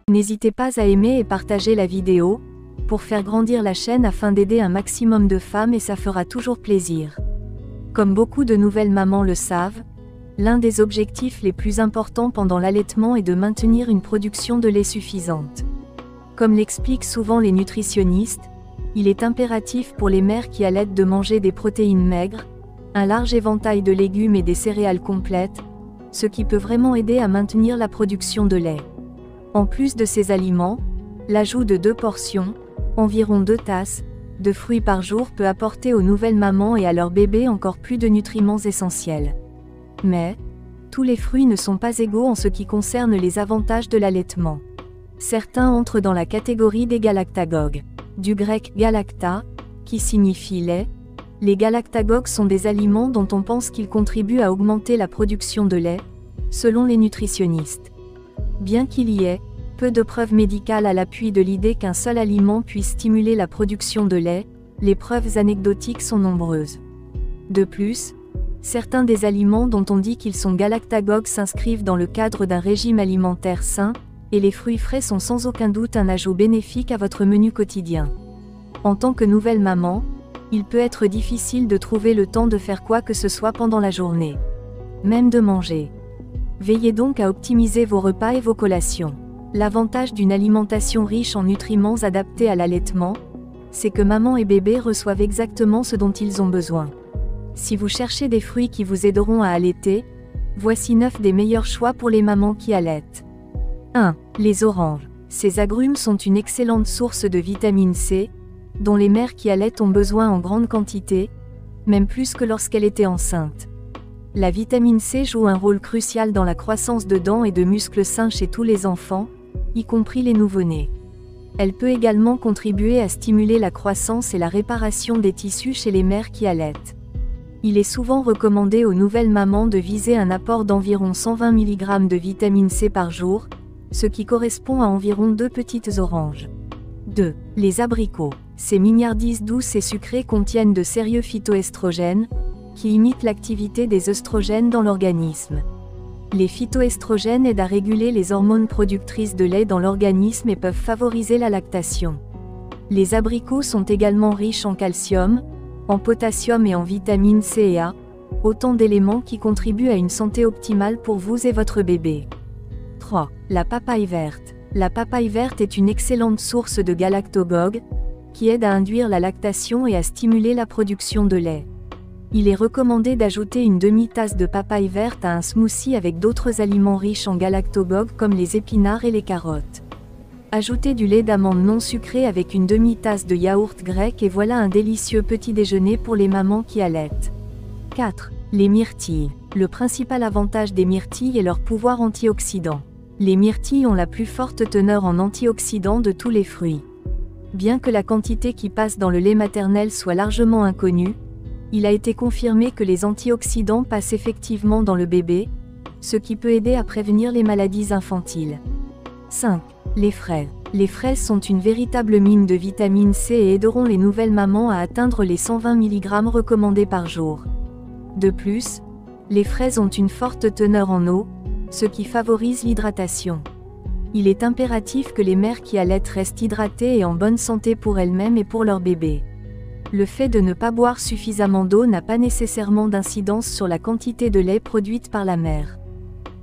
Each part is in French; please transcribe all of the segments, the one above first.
N'hésitez pas à aimer et partager la vidéo, pour faire grandir la chaîne afin d'aider un maximum de femmes et ça fera toujours plaisir. Comme beaucoup de nouvelles mamans le savent, l'un des objectifs les plus importants pendant l'allaitement est de maintenir une production de lait suffisante. Comme l'expliquent souvent les nutritionnistes, il est impératif pour les mères qui allaitent de manger des protéines maigres, un large éventail de légumes et des céréales complètes, ce qui peut vraiment aider à maintenir la production de lait. En plus de ces aliments, l'ajout de 2 portions, environ 2 tasses, de fruits par jour peut apporter aux nouvelles mamans et à leurs bébés encore plus de nutriments essentiels. Mais, tous les fruits ne sont pas égaux en ce qui concerne les avantages de l'allaitement. Certains entrent dans la catégorie des galactagogues. Du grec galacta, qui signifie lait, les galactagogues sont des aliments dont on pense qu'ils contribuent à augmenter la production de lait, selon les nutritionnistes. Bien qu'il y ait peu de preuves médicales à l'appui de l'idée qu'un seul aliment puisse stimuler la production de lait, les preuves anecdotiques sont nombreuses. De plus, certains des aliments dont on dit qu'ils sont galactagogues s'inscrivent dans le cadre d'un régime alimentaire sain, et les fruits frais sont sans aucun doute un ajout bénéfique à votre menu quotidien. En tant que nouvelle maman, il peut être difficile de trouver le temps de faire quoi que ce soit pendant la journée. Même de manger. Veillez donc à optimiser vos repas et vos collations. L'avantage d'une alimentation riche en nutriments adaptés à l'allaitement, c'est que maman et bébé reçoivent exactement ce dont ils ont besoin. Si vous cherchez des fruits qui vous aideront à allaiter, voici 9 des meilleurs choix pour les mamans qui allaitent. 1. Les oranges. Ces agrumes sont une excellente source de vitamine C, dont les mères qui allaitent ont besoin en grande quantité, même plus que lorsqu'elles étaient enceintes. La vitamine C joue un rôle crucial dans la croissance de dents et de muscles sains chez tous les enfants, y compris les nouveau-nés. Elle peut également contribuer à stimuler la croissance et la réparation des tissus chez les mères qui allaitent. Il est souvent recommandé aux nouvelles mamans de viser un apport d'environ 120 mg de vitamine C par jour, ce qui correspond à environ 2 petites oranges. 2. Les abricots. Ces mignardises douces et sucrées contiennent de sérieux phytoestrogènes, qui imitent l'activité des œstrogènes dans l'organisme. Les phytoestrogènes aident à réguler les hormones productrices de lait dans l'organisme et peuvent favoriser la lactation. Les abricots sont également riches en calcium, en potassium et en vitamines C et A, autant d'éléments qui contribuent à une santé optimale pour vous et votre bébé. 3. La papaye verte. La papaye verte est une excellente source de galactagogues, qui aide à induire la lactation et à stimuler la production de lait. Il est recommandé d'ajouter une demi-tasse de papaye verte à un smoothie avec d'autres aliments riches en galactagogues comme les épinards et les carottes. Ajoutez du lait d'amande non sucré avec une demi-tasse de yaourt grec et voilà un délicieux petit déjeuner pour les mamans qui allaitent. 4. Les myrtilles. Le principal avantage des myrtilles est leur pouvoir antioxydant. Les myrtilles ont la plus forte teneur en antioxydants de tous les fruits. Bien que la quantité qui passe dans le lait maternel soit largement inconnue, il a été confirmé que les antioxydants passent effectivement dans le bébé, ce qui peut aider à prévenir les maladies infantiles. 5. Les fraises. Les fraises sont une véritable mine de vitamine C et aideront les nouvelles mamans à atteindre les 120 mg recommandés par jour. De plus, les fraises ont une forte teneur en eau, ce qui favorise l'hydratation. Il est impératif que les mères qui allaitent restent hydratées et en bonne santé pour elles-mêmes et pour leur bébé. Le fait de ne pas boire suffisamment d'eau n'a pas nécessairement d'incidence sur la quantité de lait produite par la mère.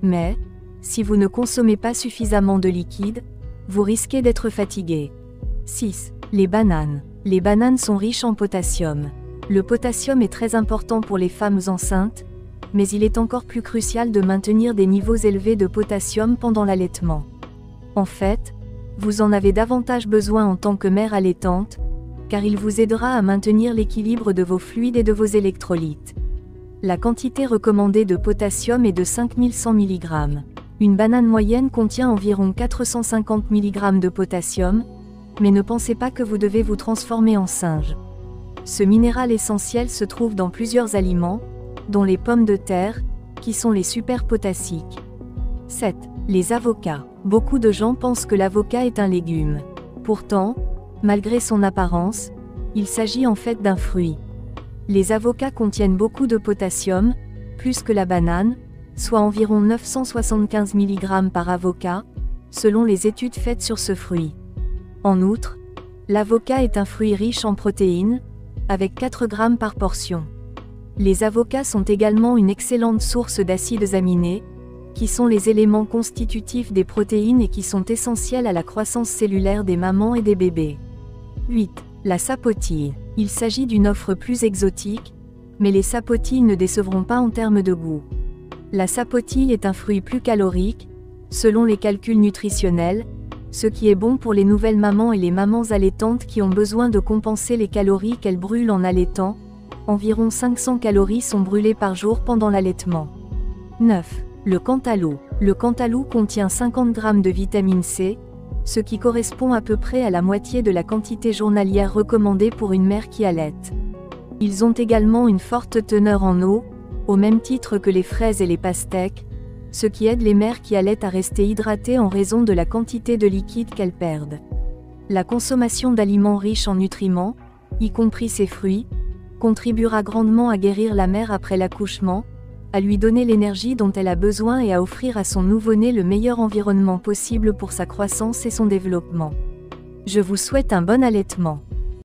Mais, si vous ne consommez pas suffisamment de liquide, vous risquez d'être fatigué. 6. Les bananes. Les bananes sont riches en potassium. Le potassium est très important pour les femmes enceintes, mais il est encore plus crucial de maintenir des niveaux élevés de potassium pendant l'allaitement. En fait, vous en avez davantage besoin en tant que mère allaitante, car il vous aidera à maintenir l'équilibre de vos fluides et de vos électrolytes. La quantité recommandée de potassium est de 5100 mg. Une banane moyenne contient environ 450 mg de potassium, mais ne pensez pas que vous devez vous transformer en singe. Ce minéral essentiel se trouve dans plusieurs aliments, dont les pommes de terre, qui sont les superpotassiques. 7. Les avocats. Beaucoup de gens pensent que l'avocat est un légume. Pourtant, malgré son apparence, il s'agit en fait d'un fruit. Les avocats contiennent beaucoup de potassium, plus que la banane, soit environ 975 mg par avocat, selon les études faites sur ce fruit. En outre, l'avocat est un fruit riche en protéines, avec 4 grammes par portion. Les avocats sont également une excellente source d'acides aminés, qui sont les éléments constitutifs des protéines et qui sont essentiels à la croissance cellulaire des mamans et des bébés. 8. La sapotille. Il s'agit d'une offre plus exotique, mais les sapotilles ne décevront pas en termes de goût. La sapotille est un fruit plus calorique, selon les calculs nutritionnels, ce qui est bon pour les nouvelles mamans et les mamans allaitantes qui ont besoin de compenser les calories qu'elles brûlent en allaitant. Environ 500 calories sont brûlées par jour pendant l'allaitement. 9. Le cantalou. Le cantalou contient 50 g de vitamine C, ce qui correspond à peu près à la moitié de la quantité journalière recommandée pour une mère qui allaite. Ils ont également une forte teneur en eau, au même titre que les fraises et les pastèques, ce qui aide les mères qui allaitent à rester hydratées en raison de la quantité de liquide qu'elles perdent. La consommation d'aliments riches en nutriments, y compris ces fruits, contribuera grandement à guérir la mère après l'accouchement, à lui donner l'énergie dont elle a besoin et à offrir à son nouveau-né le meilleur environnement possible pour sa croissance et son développement. Je vous souhaite un bon allaitement.